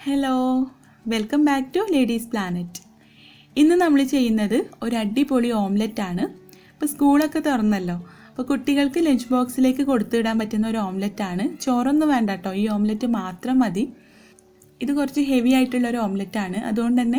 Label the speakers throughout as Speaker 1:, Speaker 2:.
Speaker 1: Hello, welcome back to ladies planet. ഇന്ന് നമ്മൾ ചെയ്യുന്നത് ഒരു അടിപൊളി ഓംലെറ്റ് ആണ്. ഇപ്പോൾ സ്കൂളൊക്കെ തുറന്നല്ലോ, അപ്പോൾ കുട്ടികൾക്ക് ലഞ്ച് ബോക്സിലേക്ക് കൊടുത്തുവിടാൻ പറ്റുന്ന ഒരു ഓംലെറ്റ് ആണ്. ചോറൊന്നും വേണ്ട കേട്ടോ, ഈ ഓംലെറ്റ് മാത്രം മതി. ഇത് കുറച്ച് ഹെവി ആയിട്ടുള്ളൊരു ഓംലെറ്റ് ആണ്. അതുകൊണ്ട് തന്നെ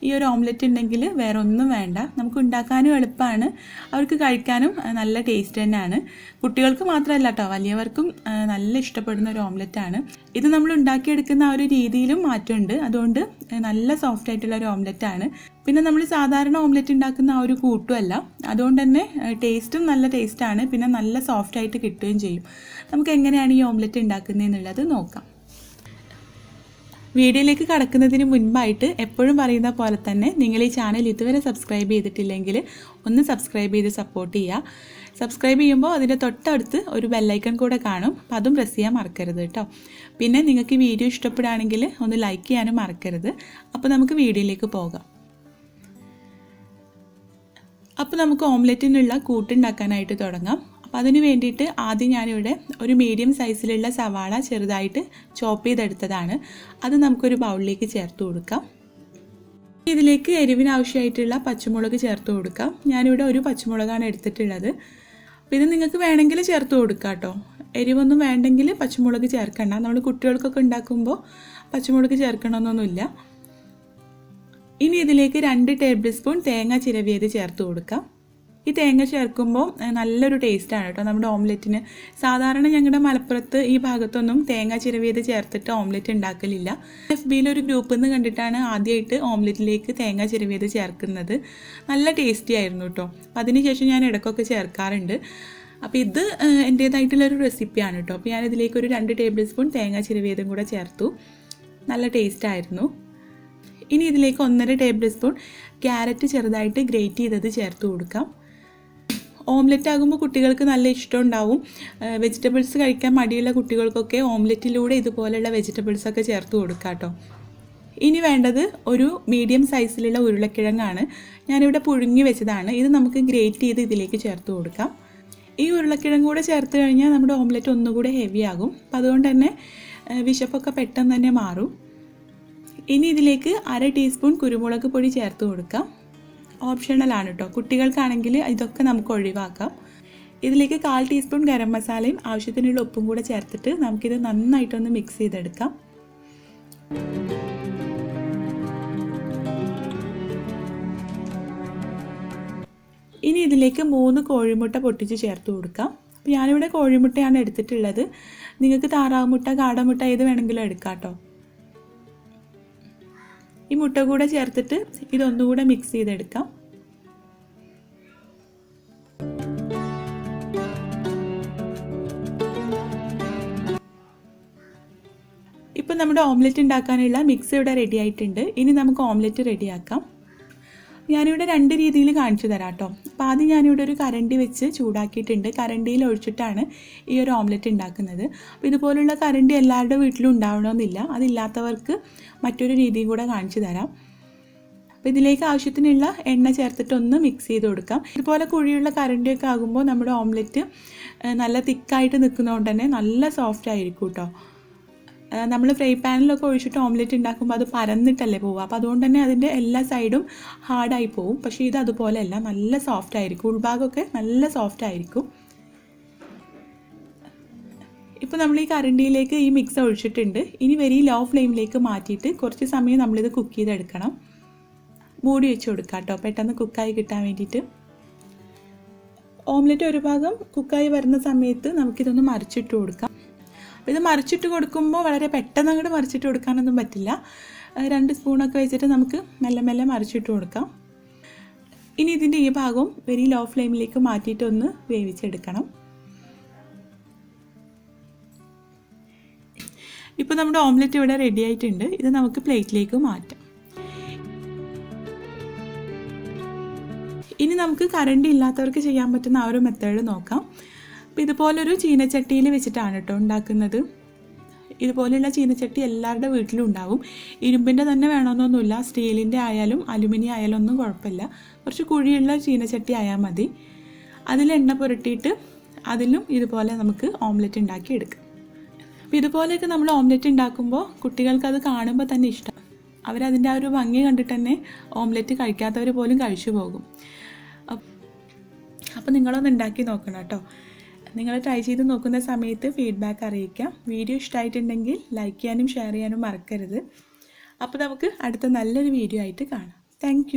Speaker 1: ഈ ഒരു ഓംലെറ്റ് ഉണ്ടെങ്കിൽ വേറെ ഒന്നും വേണ്ട. നമുക്ക് ഉണ്ടാക്കാനും എളുപ്പമാണ്, അവർക്ക് കഴിക്കാനും നല്ല ടേസ്റ്റ് തന്നെയാണ്. കുട്ടികൾക്ക് മാത്രമല്ല കേട്ടോ, വലിയവർക്കും നല്ല ഇഷ്ടപ്പെടുന്ന ഒരു ഓംലെറ്റ് ആണ്. ഇത് നമ്മൾ ഉണ്ടാക്കിയെടുക്കുന്ന ആ ഒരു രീതിയിലും മാറ്റമുണ്ട്. അതുകൊണ്ട് നല്ല സോഫ്റ്റ് ആയിട്ടുള്ള ഒരു ഓംലെറ്റ് ആണ്. പിന്നെ നമ്മൾ സാധാരണ ഓംലെറ്റ് ഉണ്ടാക്കുന്ന ആ ഒരു കൂട്ടുമല്ല, അതുകൊണ്ട് തന്നെ ടേസ്റ്റും നല്ല ടേസ്റ്റാണ്. പിന്നെ നല്ല സോഫ്റ്റ് ആയിട്ട് കിട്ടുകയും ചെയ്യും. നമുക്ക് എങ്ങനെയാണ് ഈ ഓംലെറ്റ് ഉണ്ടാക്കുന്നതെന്നുള്ളത് നോക്കാം. വീഡിയോയിലേക്ക് കടക്കുന്നതിന് മുൻപായിട്ട് എപ്പോഴും പറയുന്ന പോലെ തന്നെ നിങ്ങൾ ഈ ചാനൽ ഇതുവരെ സബ്സ്ക്രൈബ് ചെയ്തിട്ടില്ലെങ്കിൽ ഒന്ന് സബ്സ്ക്രൈബ് ചെയ്ത് സപ്പോർട്ട് ചെയ്യുക. സബ്സ്ക്രൈബ് ചെയ്യുമ്പോൾ അതിൻ്റെ തൊട്ടടുത്ത് ഒരു ബെല്ലൈക്കൺ കൂടെ കാണും, അപ്പോൾ അതും പ്രസ് ചെയ്യാൻ മറക്കരുത് കേട്ടോ. പിന്നെ നിങ്ങൾക്ക് ഈ വീഡിയോ ഇഷ്ടപ്പെടുകയാണെങ്കിൽ ഒന്ന് ലൈക്ക് ചെയ്യാനും മറക്കരുത്. അപ്പോൾ നമുക്ക് വീഡിയോയിലേക്ക് പോകാം. അപ്പോൾ നമുക്ക് ഓംലെറ്റിനുള്ള കൂട്ടുണ്ടാക്കാനായിട്ട് തുടങ്ങാം. അപ്പോൾ അതിന് വേണ്ടിയിട്ട് ആദ്യം ഞാനിവിടെ ഒരു മീഡിയം സൈസിലുള്ള സവാള ചെറുതായിട്ട് ചോപ്പ് ചെയ്തെടുത്തതാണ്. അത് നമുക്കൊരു ബൗളിലേക്ക് ചേർത്ത് കൊടുക്കാം. ഇതിലേക്ക് എരിവിന് ആവശ്യമായിട്ടുള്ള പച്ചമുളക് ചേർത്ത് കൊടുക്കാം. ഞാനിവിടെ ഒരു പച്ചമുളകാണ് എടുത്തിട്ടുള്ളത്. അപ്പോൾ ഇത് നിങ്ങൾക്ക് വേണമെങ്കിൽ ചേർത്ത് കൊടുക്കാം കേട്ടോ. എരിവൊന്നും വേണ്ടെങ്കിൽ പച്ചമുളക് ചേർക്കണ്ട. നമ്മൾ കുട്ടികൾക്കൊക്കെ ഉണ്ടാക്കുമ്പോൾ പച്ചമുളക് ചേർക്കണമെന്നൊന്നുമില്ല. ഇനി ഇതിലേക്ക് 2 ടേബിൾ സ്പൂൺ തേങ്ങ ചിരവിയത് ചേർത്ത് കൊടുക്കാം. ഈ തേങ്ങ ചേർക്കുമ്പോൾ നല്ലൊരു ടേസ്റ്റാണ് കേട്ടോ നമ്മുടെ ഓംലെറ്റിന്. സാധാരണ ഞങ്ങളുടെ മലപ്പുറത്ത് ഈ ഭാഗത്തൊന്നും തേങ്ങ ചിരവിയത് ചേർത്തിട്ട് ഓംലെറ്റ് ഉണ്ടാക്കലില്ല. FBയിലൊരു ഗ്രൂപ്പിൽ നിന്ന് കണ്ടിട്ടാണ് ആദ്യമായിട്ട് ഓംലെറ്റിലേക്ക് തേങ്ങ ചിരവിയത് ചേർക്കുന്നത്. നല്ല ടേസ്റ്റി ആയിരുന്നു കേട്ടോ. അതിനുശേഷം ഞാൻ ഇടയ്ക്കൊക്കെ ചേർക്കാറുണ്ട്. അപ്പോൾ ഇത് എൻ്റേതായിട്ടുള്ളൊരു റെസിപ്പിയാണ് കേട്ടോ. അപ്പോൾ ഞാനിതിലേക്ക് ഒരു 2 ടേബിൾ സ്പൂൺ തേങ്ങ ചിരവിയതും കൂടെ ചേർത്തു. നല്ല ടേസ്റ്റായിരുന്നു. ഇനി ഇതിലേക്ക് 1.5 ടേബിൾ സ്പൂൺ ക്യാരറ്റ് ചെറുതായിട്ട് ഗ്രേറ്റ് ചെയ്തത് ചേർത്ത് കൊടുക്കാം. ഓംലെറ്റ് ആകുമ്പോൾ കുട്ടികൾക്ക് നല്ല ഇഷ്ടമുണ്ടാവും. വെജിറ്റബിൾസ് കഴിക്കാൻ മടിയുള്ള കുട്ടികൾക്കൊക്കെ ഓംലെറ്റിലൂടെ ഇതുപോലെയുള്ള വെജിറ്റബിൾസൊക്കെ ചേർത്ത് കൊടുക്കാം കേട്ടോ. ഇനി വേണ്ടത് ഒരു മീഡിയം സൈസിലുള്ള ഉരുളക്കിഴങ്ങാണ്. ഞാനിവിടെ പുഴുങ്ങി വെച്ചതാണ്. ഇത് നമുക്ക് ഗ്രേറ്റ് ചെയ്ത് ഇതിലേക്ക് ചേർത്ത് കൊടുക്കാം. ഈ ഉരുളക്കിഴങ്ങ് കൂടെ ചേർത്ത് കഴിഞ്ഞാൽ നമ്മുടെ ഓംലെറ്റ് ഒന്നുകൂടെ ഹെവി ആകും. അപ്പം അതുകൊണ്ട് തന്നെ വിശപ്പൊക്കെ പെട്ടെന്ന് തന്നെ മാറും. ഇനി ഇതിലേക്ക് 1/2 ടീസ്പൂൺ കുരുമുളക് പൊടി ചേർത്ത് കൊടുക്കാം. ഓപ്ഷണലാണ് കേട്ടോ, കുട്ടികൾക്കാണെങ്കിൽ ഇതൊക്കെ നമുക്ക് ഒഴിവാക്കാം. ഇതിലേക്ക് 1/4 ടീസ്പൂൺ ഗരം മസാലയും ആവശ്യത്തിനുള്ള ഉപ്പും കൂടെ ചേർത്തിട്ട് നമുക്കിത് നന്നായിട്ടൊന്ന് മിക്സ് ചെയ്തെടുക്കാം. ഇനി ഇതിലേക്ക് 3 കോഴിമുട്ട പൊട്ടിച്ച് ചേർത്ത് കൊടുക്കാം. അപ്പോൾ ഞാനിവിടെ കോഴിമുട്ടയാണ് എടുത്തിട്ടുള്ളത്. നിങ്ങൾക്ക് താറാവ് മുട്ട, കാടമുട്ട ഏത് വേണമെങ്കിലും എടുക്കാം കേട്ടോ. ഈ മുട്ട കൂടെ ചേർത്തിട്ട് ഇതൊന്നുകൂടെ മിക്സ് ചെയ്തെടുക്കാം. ഇപ്പം നമ്മുടെ ഓംലെറ്റ് ഉണ്ടാക്കാനുള്ള മിക്സ് ഇവിടെ റെഡി ആയിട്ടുണ്ട്. ഇനി നമുക്ക് ഓംലെറ്റ് റെഡിയാക്കാം. ഞാനിവിടെ 2 രീതിയിൽ കാണിച്ചു തരാം കേട്ടോ. അപ്പോൾ ആദ്യം ഞാനിവിടെ ഒരു കരണ്ടി വെച്ച് ചൂടാക്കിയിട്ടുണ്ട്. കരണ്ടിയിൽ ഒഴിച്ചിട്ടാണ് ഈ ഒരു ഓംലെറ്റ് ഉണ്ടാക്കുന്നത്. അപ്പോൾ ഇതുപോലുള്ള കരണ്ടി എല്ലാവരുടെ വീട്ടിലും ഉണ്ടാവണമെന്നില്ല. അതില്ലാത്തവർക്ക് മറ്റൊരു രീതിയും കൂടെ കാണിച്ചു തരാം. അപ്പോൾ ഇതിലേക്ക് ആവശ്യത്തിനുള്ള എണ്ണ ചേർത്തിട്ടൊന്ന് മിക്സ് ചെയ്ത് കൊടുക്കാം. ഇതുപോലെ കുഴിയുള്ള കരണ്ടിയൊക്കെ ആകുമ്പോൾ നമ്മുടെ ഓംലെറ്റ് നല്ല തിക്കായിട്ട് നിൽക്കുന്നതുകൊണ്ട് തന്നെ നല്ല സോഫ്റ്റ് ആയിരിക്കും കേട്ടോ. നമ്മൾ ഫ്രൈ പാനിലൊക്കെ ഒഴിച്ചിട്ട് ഓംലെറ്റ് ഉണ്ടാക്കുമ്പോൾ അത് പരന്നിട്ടല്ലേ പോവുക. അപ്പോൾ അതുകൊണ്ട് തന്നെ അതിൻ്റെ എല്ലാ സൈഡും ഹാർഡായി പോവും. പക്ഷേ ഇത് അതുപോലെയല്ല, നല്ല സോഫ്റ്റ് ആയിരിക്കും. ഉൾഭാഗമൊക്കെ നല്ല സോഫ്റ്റ് ആയിരിക്കും. ഇപ്പോൾ നമ്മൾ ഈ കരണ്ടിയിലേക്ക് ഈ മിക്സ് ഒഴിച്ചിട്ടുണ്ട്. ഇനി വെരി ലോ ഫ്ലെയിമിലേക്ക് മാറ്റിയിട്ട് കുറച്ച് സമയം നമ്മളിത് കുക്ക് ചെയ്തെടുക്കണം. മൂടി വെച്ച് കൊടുക്കാം കേട്ടോ, പെട്ടെന്ന് കുക്കായി കിട്ടാൻ വേണ്ടിയിട്ട്. ഓംലെറ്റ് ഒരു ഭാഗം കുക്കായി വരുന്ന സമയത്ത് നമുക്കിതൊന്ന് മറിച്ചിട്ട് കൊടുക്കാം. ഇത് മറിച്ചിട്ട് കൊടുക്കുമ്പോൾ വളരെ പെട്ടെന്ന് അങ്ങോട്ട് മറിച്ചിട്ട് കൊടുക്കാനൊന്നും പറ്റില്ല. 2 സ്പൂണൊക്കെ വെച്ചിട്ട് നമുക്ക് മെല്ലെ മെല്ലെ മറിച്ചിട്ട് കൊടുക്കാം. ഇനി ഇതിൻ്റെ ഈ ഭാഗം വെരി ലോ ഫ്ലെയിമിലേക്ക് മാറ്റിയിട്ട് ഒന്ന് വേവിച്ചെടുക്കണം. ഇപ്പോൾ നമ്മുടെ ഓംലെറ്റ് ഇവിടെ റെഡി ആയിട്ടുണ്ട്. ഇത് നമുക്ക് പ്ലേറ്റിലേക്ക് മാറ്റാം. ഇനി നമുക്ക് കറണ്ട് ഇല്ലാത്തവർക്ക് ചെയ്യാൻ പറ്റുന്ന ആ ഒരു മെത്തേഡ് നോക്കാം. അപ്പോൾ ഇതുപോലൊരു ചീനച്ചട്ടിയിൽ വെച്ചിട്ടാണ് കേട്ടോ ഉണ്ടാക്കുന്നത്. ഇതുപോലെയുള്ള ചീനച്ചട്ടി എല്ലാവരുടെ വീട്ടിലും ഉണ്ടാവും. ഇരുമ്പിൻ്റെ തന്നെ വേണമെന്നൊന്നുമില്ല, സ്റ്റീലിൻ്റെ ആയാലും അലുമിനിയം ആയാലും ഒന്നും കുഴപ്പമില്ല. കുറച്ച് കുഴിയുള്ള ചീനച്ചട്ടി ആയാൽ മതി. അതിൽ എണ്ണ പുരട്ടിയിട്ട് അതിലും ഇതുപോലെ നമുക്ക് ഓംലെറ്റ് ഉണ്ടാക്കി എടുക്കാം. അപ്പോൾ ഇതുപോലെയൊക്കെ നമ്മൾ ഓംലെറ്റ് ഉണ്ടാക്കുമ്പോൾ കുട്ടികൾക്കത് കാണുമ്പോൾ തന്നെ ഇഷ്ടം. അവരതിൻ്റെ ആ ഒരു ഭംഗി കണ്ടിട്ട് തന്നെ ഓംലെറ്റ് കഴിക്കാത്തവർ പോലും കഴിച്ചു പോകും. അപ്പോൾ നിങ്ങളൊന്ന് ഉണ്ടാക്കി നോക്കണം കേട്ടോ. നിങ്ങൾ ട്രൈ ചെയ്ത് നോക്കുന്ന സമയത്ത് ഫീഡ്ബാക്ക് അറിയിക്കാം. വീഡിയോ ഇഷ്ടമായിട്ടുണ്ടെങ്കിൽ ലൈക്ക് ചെയ്യാനും ഷെയർ ചെയ്യാനും മറക്കരുത്. അപ്പോൾ നമുക്ക് അടുത്ത നല്ലൊരു വീഡിയോ ആയിട്ട് കാണാം. താങ്ക്